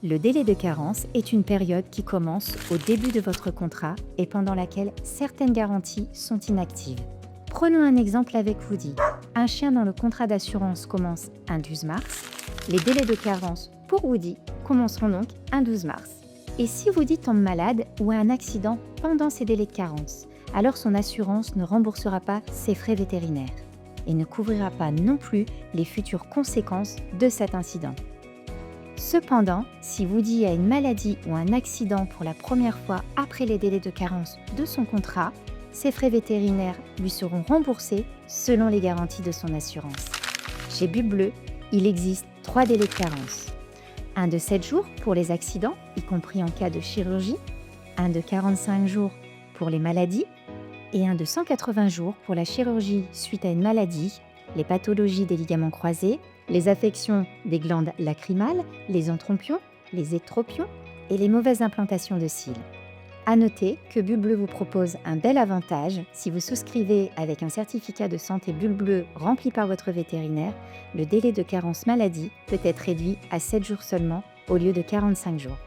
Le délai de carence est une période qui commence au début de votre contrat et pendant laquelle certaines garanties sont inactives. Prenons un exemple avec Woody. Un chien dont le contrat d'assurance commence un 12 mars. Les délais de carence pour Woody commenceront donc un 12 mars. Et si Woody tombe malade ou a un accident pendant ces délais de carence, alors son assurance ne remboursera pas ses frais vétérinaires et ne couvrira pas non plus les futures conséquences de cet incident. Cependant, si Woody a une maladie ou un accident pour la première fois après les délais de carence de son contrat, ses frais vétérinaires lui seront remboursés selon les garanties de son assurance. Chez Bulle Bleue, il existe 3 délais de carence. Un de 7 jours pour les accidents, y compris en cas de chirurgie, un de 45 jours pour les maladies et un de 180 jours pour la chirurgie suite à une maladie, les pathologies des ligaments croisés, les affections des glandes lacrymales, les entrompions, les ectropions et les mauvaises implantations de cils. À noter que Bulle Bleue vous propose un bel avantage. Si vous souscrivez avec un certificat de santé Bulle Bleue rempli par votre vétérinaire, le délai de carence maladie peut être réduit à 7 jours seulement au lieu de 45 jours.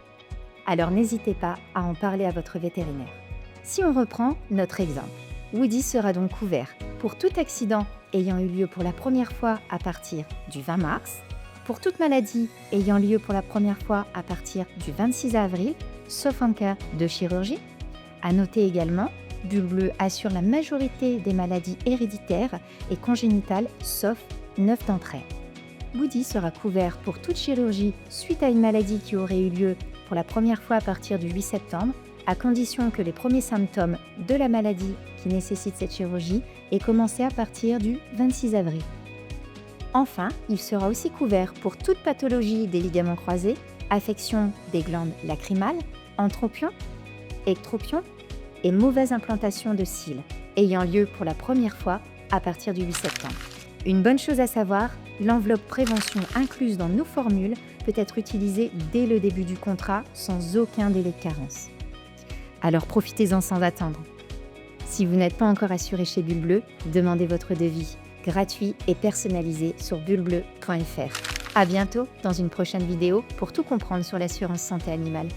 Alors n'hésitez pas à en parler à votre vétérinaire. Si on reprend notre exemple, Woody sera donc couvert pour tout accident ayant eu lieu pour la première fois à partir du 20 mars, pour toute maladie ayant lieu pour la première fois à partir du 26 avril, sauf en cas de chirurgie. À noter également, Bulle Bleue assure la majorité des maladies héréditaires et congénitales, sauf 9 d'entre elles. Woody sera couvert pour toute chirurgie suite à une maladie qui aurait eu lieu pour la première fois à partir du 8 septembre, à condition que les premiers symptômes de la maladie qui nécessite cette chirurgie aient commencé à partir du 26 avril. Enfin, il sera aussi couvert pour toute pathologie des ligaments croisés, affection des glandes lacrymales, entropions, ectropions et mauvaise implantation de cils, ayant lieu pour la première fois à partir du 8 septembre. Une bonne chose à savoir, l'enveloppe prévention incluse dans nos formules peut être utilisée dès le début du contrat sans aucun délai de carence. Alors profitez-en sans attendre. Si vous n'êtes pas encore assuré chez Bulle Bleue, demandez votre devis gratuit et personnalisé sur bullebleu.fr. À bientôt dans une prochaine vidéo pour tout comprendre sur l'assurance santé animale.